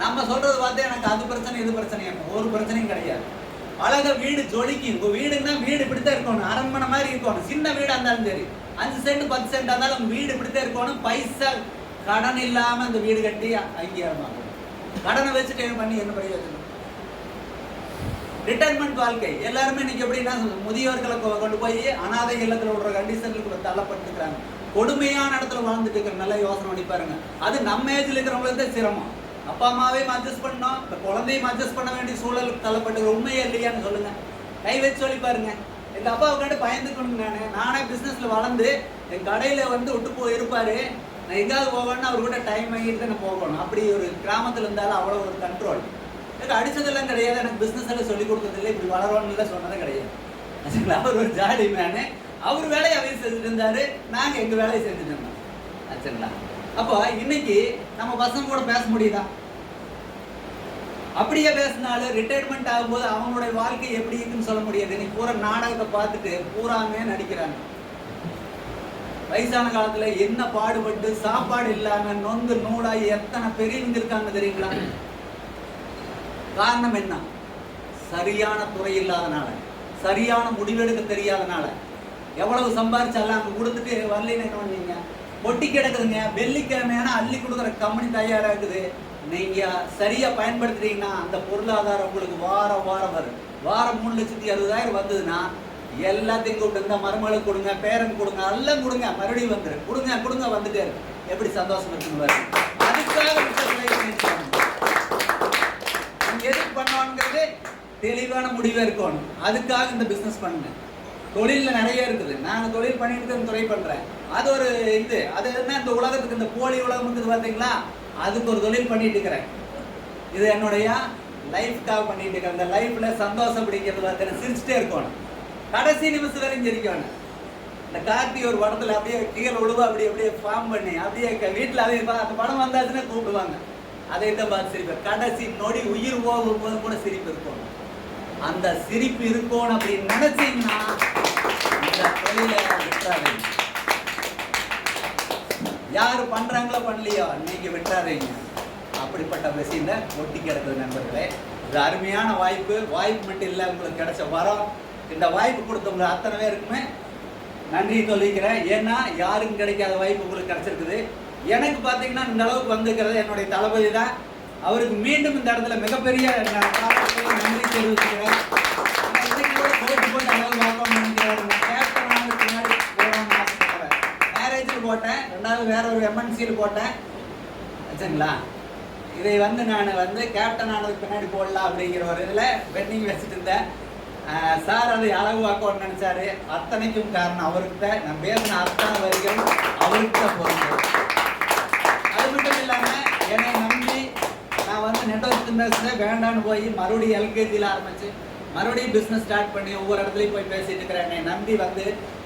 நம்ம சொல்றது பார்த்து எனக்கு அது பிரச்சனை இது பிரச்சனை, ஒரு பிரச்சனையும் கிடையாது. அழகா வீடு ஜொலிக்கும். உங்க வீடுன்னா வீடு இப்படித்தான் இருக்கணும், அரண்மனை மாதிரி இருக்கணும். சின்ன வீடா இருந்தாலும் சரி, 5 சென்ட் 10 சென்ட் இருந்தாலும் உங்க வீடு இப்படித்தான் இருக்கணும். பைசா கடன் இல்லாம அந்த வீடு கட்டி அங்கீகாரமாகும். கடனை வச்சுட்டு பண்ணி என்ன பிரயோஜனம்? ரிட்டையர்மெண்ட் வாழ்க்கை எல்லாருமே இன்னைக்கு எப்படின்னா முதியோர்களை கொண்டு போய் அனாதை இல்லத்துல விடுற கண்டிஷனுக்கு தள்ளப்பட்டுக்கிறாங்க. கொடுமையான இடத்துல வாழ்ந்துட்டு இருக்கிற நல்ல யோசனை பண்ணி பாருங்க. அது நம்ம ஏஜ்ல இருக்கிறவங்களுக்கு தான் சிரமம். அப்பா அம்மாவையும் அட்ஜஸ்ட் பண்ணோம், இப்போ குழந்தையும் அட்ஜஸ்ட் பண்ண வேண்டிய சூழலுக்கு தள்ளப்பட்டு உண்மையே இல்லையான்னு சொல்லுங்க. கை வச்சு சொல்லி பாருங்க. எங்க அப்பாவுக்காண்டு பயந்துக்கணும். நானே பிசினஸ்ல வளர்ந்து என் கடையில விட்டு போய் இருப்பாரு. நான் எங்காவது போவேன்னா அவர் கூட டைம் வாங்கிட்டு தான் நான் போகணும். அப்படி ஒரு கிராமத்துல இருந்தாலும் அவ்வளோ ஒரு கண்ட்ரோல். எனக்கு அடிச்சதெல்லாம் கிடையாது, எனக்கு பிசினஸ் எல்லாம் சொல்லி கொடுத்ததில்லை, இப்படி வளரோன்னு சொன்னதே கிடையாது. அவர் ஒரு ஜாடி மேனு. அவர் வேலையை அவர் செஞ்சுட்டு இருந்தாரு, நாங்கள் எங்கள் வேலையை செஞ்சுட்டு இருந்தோம். ஆச்சுங்களா? அப்போ இன்னைக்கு நம்ம பசங்க கூட பேச முடியுதா? அப்படியே பேசினாலும் ரிட்டையர்மெண்ட் ஆகும்போது அவங்களுடைய வாழ்க்கை எப்படி இருக்குன்னு சொல்ல முடியாது. இன்னைக்கு பூரா நாடகத்தை பார்த்துட்டு பூராமே நடிக்கிறாங்க. வயசான காலத்துல என்ன பாடுபட்டு சாப்பாடு இல்லாம நொந்து நூலாகி எத்தனை பெரியவங்க இருக்காங்க தெரியுங்களா? காரணம் என்ன? சரியான துறை இல்லாதனால, சரியான முடிவெடுக்க தெரியாதனால. எவ்வளவு சம்பாரிச்சாலும் அங்க கொடுத்துட்டு வரலைன்னு என்ன பண்ணீங்க? கொட்டி கிடக்குதுங்க. வெள்ளிக்கிழமையான அள்ளி கொடுக்குற கம்பெனி தயாரா இருக்குது. நீங்க சரியா பயன்படுத்துறீங்கன்னா அந்த பொருளாதாரம் உங்களுக்கு வாரம் வரும். வாரம் 3,60,000 வந்ததுன்னா எல்லாத்தையும் கூப்பிட்டு இந்த மருமகளுக்கு கொடுங்க, பேரன் கொடுங்க, எல்லாம் கொடுங்க, மறுபடியும் வந்துரு, கொடுங்க வந்துட்டே இருக்கு. எப்படி சந்தோஷம் இருக்குன்னு பாருங்க. அதுக்காக எதுக்கு பண்ணுவாங்கிறது தெளிவான முடிவே இருக்கணும். அதுக்காக இந்த பிசினஸ் பண்ணுங்க. தொழில நிறைய இருக்குது. நான் தொழில் பண்ணிட்டு துறை பண்றேன். அது ஒரு இது. அது என்ன, இந்த உலகத்துக்கு இந்த போலி உலகம் இருக்குது பார்த்தீங்களா, அதுக்கு ஒரு தொழில் பண்ணிட்டு இருக்கிறேன். இது என்னுடைய லைஃப்காக பண்ணிட்டு இருக்கிறேன். இந்த லைஃப்ல சந்தோஷம் பிடிக்கிறது பார்த்தீங்கன்னா சிரிச்சுட்டே இருக்கணும். கடைசி நிமிஷம் வரையும் சிரிக்கணும். இந்த கார்த்தி ஒரு படத்துல அப்படியே கீழே விழுவா, அப்படியே ஃபார்ம் பண்ணி அப்படியே வீட்டுல அதே அந்த படம் வந்தாச்சுன்னா கூப்பிடுவாங்க. அதை தான் பார்த்து சிரிப்பேன். கடைசி நொடி உயிர் போகும் போது கூட சிரிப்பு இருக்கும். அந்த சிரிப்பு இருக்கும் அப்படின்னு நினைச்சீங்கன்னா இந்த தொழில விட்டுறாதீங்க. யாரு பண்றாங்களோ பண்ணலையோ நீங்க விட்டுறாதீங்க. அப்படிப்பட்ட விஷயத்துல ஒட்டி கிடக்குது நண்பர்களே. இது அருமையான வாய்ப்பு. வாய்ப்பு மட்டும் இல்லை, உங்களுக்கு கிடைச்ச வரம். இந்த வாய்ப்பு கொடுத்தவங்க அத்தனை பேருக்குமே நன்றி சொல்லிக்கிறேன். ஏன்னா யாருக்கும் கிடைக்காத வாய்ப்பு உங்களுக்கு கிடைச்சிருக்குது. எனக்கு பார்த்தீங்கன்னா இந்த அளவுக்கு வந்துக்கிறது என்னுடைய தளபதி தான். அவருக்கு மீண்டும் இந்த இடத்துல மிகப்பெரிய நன்றி தெரிவிச்சுக்கிறேன். மேரேஜில் போட்டேன், ரெண்டாவது வேற ஒரு எம்என்சியில் போட்டேன். ஆச்சுங்களா? இதை நான் கேப்டன் ஆனதுக்கு பின்னாடி போடலாம் அப்படிங்கிற ஒரு இதில் பெண்டிங் வச்சுட்டு இருந்தேன். சார் அதை அளவு வாக்கணும்னு நினைச்சாரு. அத்தனைக்கும் காரணம் அவர்கிட்ட. நான் பேசின அத்தனை வரிகள் அவர்கிட்ட போகிறேன். அது மட்டும் இல்லாமல் என்னை நம்பி நான் நெட்வொர்க் பிஸ்னஸ் வேண்டான்னு போய் மறுபடியும் எல்கேஜியில் ஆரம்பிச்சு மறுபடியும் பிஸ்னஸ் ஸ்டார்ட் பண்ணி ஒவ்வொரு இடத்துலையும் போய் பேசிட்டு இருக்கிறேன். என்னை நம்பி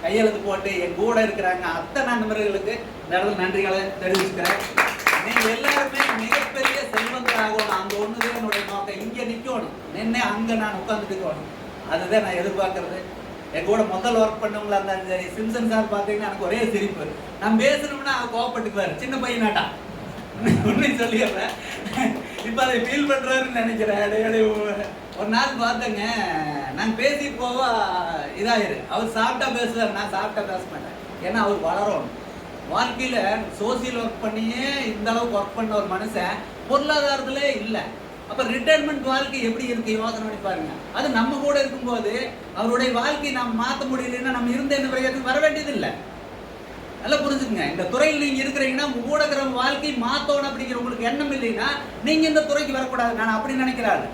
கையெழுத்து போட்டு என் கூட இருக்கிறாங்க அத்தனை நண்பர்களுக்கு இந்த இடத்துல நன்றிகளை தெரிவிச்சுக்கிறேன். நீங்கள் எல்லாருமே மிகப்பெரிய செல்வந்தராகணும். அங்கே ஒன்றுதான் என்னுடைய நோக்கம். இங்கே நிற்கணும், நின்று அங்கே நான் உட்காந்துட்டு இருக்கணும். அதுதான் நான் எதிர்பார்க்கறது. என் கூட முதல் ஒர்க் பண்ணவங்களா இருந்தாலும் சரி, சிம்சன் சார் பார்த்தீங்கன்னா எனக்கு ஒரே சிரிப்பு. நான் பேசணும்னா அவன் கோவப்பட்டுக்குவார். சின்ன பையனாட்டா உண்மை சொல்லிடுறேன். இப்போ அதை ஃபீல் பண்ணுறாருன்னு நினைக்கிறேன். ஒரு நாள் பார்த்தேங்க, நான் பேசிட்டு போவா இதாயிரு. அவர் சாப்பிட்டா பேசுவார், நான் சாப்பிட்டா பேச மாட்டேன். ஏன்னா அவர் வளரணும். வாழ்க்கையில் சோசியல் ஒர்க் பண்ணியே இந்த அளவுக்கு ஒர்க் பண்ண ஒரு மனுஷன் பொருளாதாரத்திலே இல்லை. அப்போ ரிட்டையர்மெண்ட் வாழ்க்கை எப்படி இருக்கு யோசனை பண்ணி பாருங்க. அது நம்ம கூட இருக்கும்போது அவருடைய வாழ்க்கையை நாம் மாற்ற முடியலன்னா நம்ம இருந்த எந்த பிரயோஜனம் வர வேண்டியது இல்லை. நல்லா புரிஞ்சுக்குங்க. இந்த துறையில் நீங்கள் இருக்கிறீங்கன்னா உங்க கூட இருக்கிற வாழ்க்கை மாற்றணும் அப்படிங்கிற உங்களுக்கு எண்ணம் இல்லைன்னா நீங்கள் இந்த துறைக்கு வரக்கூடாது. நான் அப்படி நினைக்கிறாரு.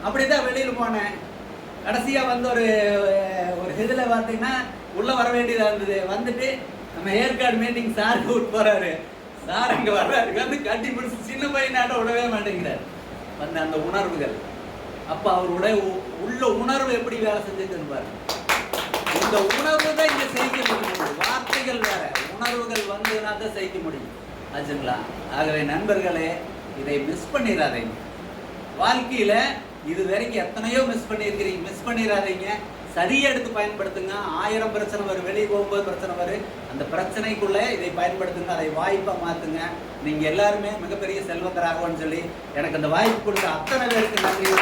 அப்படிதான் வெளியில் போனேன். கடைசியாக ஒரு இதில் பார்த்தீங்கன்னா உள்ளே வர வேண்டியதாக இருந்தது. வந்துட்டு நம்ம ஏற்காடு மீட்டிங் சார் கூப்பிட்டு போகிறாரு. சார் அங்கே வர்றாரு. கட்டி பிடிச்சி சின்ன பையனாட்ட விடவே மாட்டேங்கிறார். அந்த உணர்வுகள் அப்போ அவருடைய உள்ள உணர்வு எப்படி வேலை செஞ்சுட்டு பாருங்க. இந்த உணர்வு தான் இங்கே செய்ய முடியும். வார்த்தைகள் வேற, உணர்வுகள் வந்துன்னா தான் செய்ய முடியும். ஆச்சுங்களா? ஆகவே நண்பர்களே, இதை மிஸ் பண்ணிடாதீங்க. வாழ்க்கையில் இது வரைக்கும் எத்தனையோ மிஸ் பண்ணியிருக்கிறீங்க. மிஸ் பண்ணிடாதீங்க. சரியா எடுத்து பயன்படுத்துங்க. 1000 பிரச்சனை வரும், வெளியே போகும்போது பிரச்சனை வரும். அந்த பிரச்சனைக்குள்ளே இதை பயன்படுத்துங்க, அதை வாய்ப்பா மாத்துங்க. நீங்க எல்லாருமே மிகப்பெரிய செல்வந்தராகும்னு சொல்லி எனக்கு அந்த வாய்ப்பு கொடுத்த அத்தனை பேருக்கு நன்றி.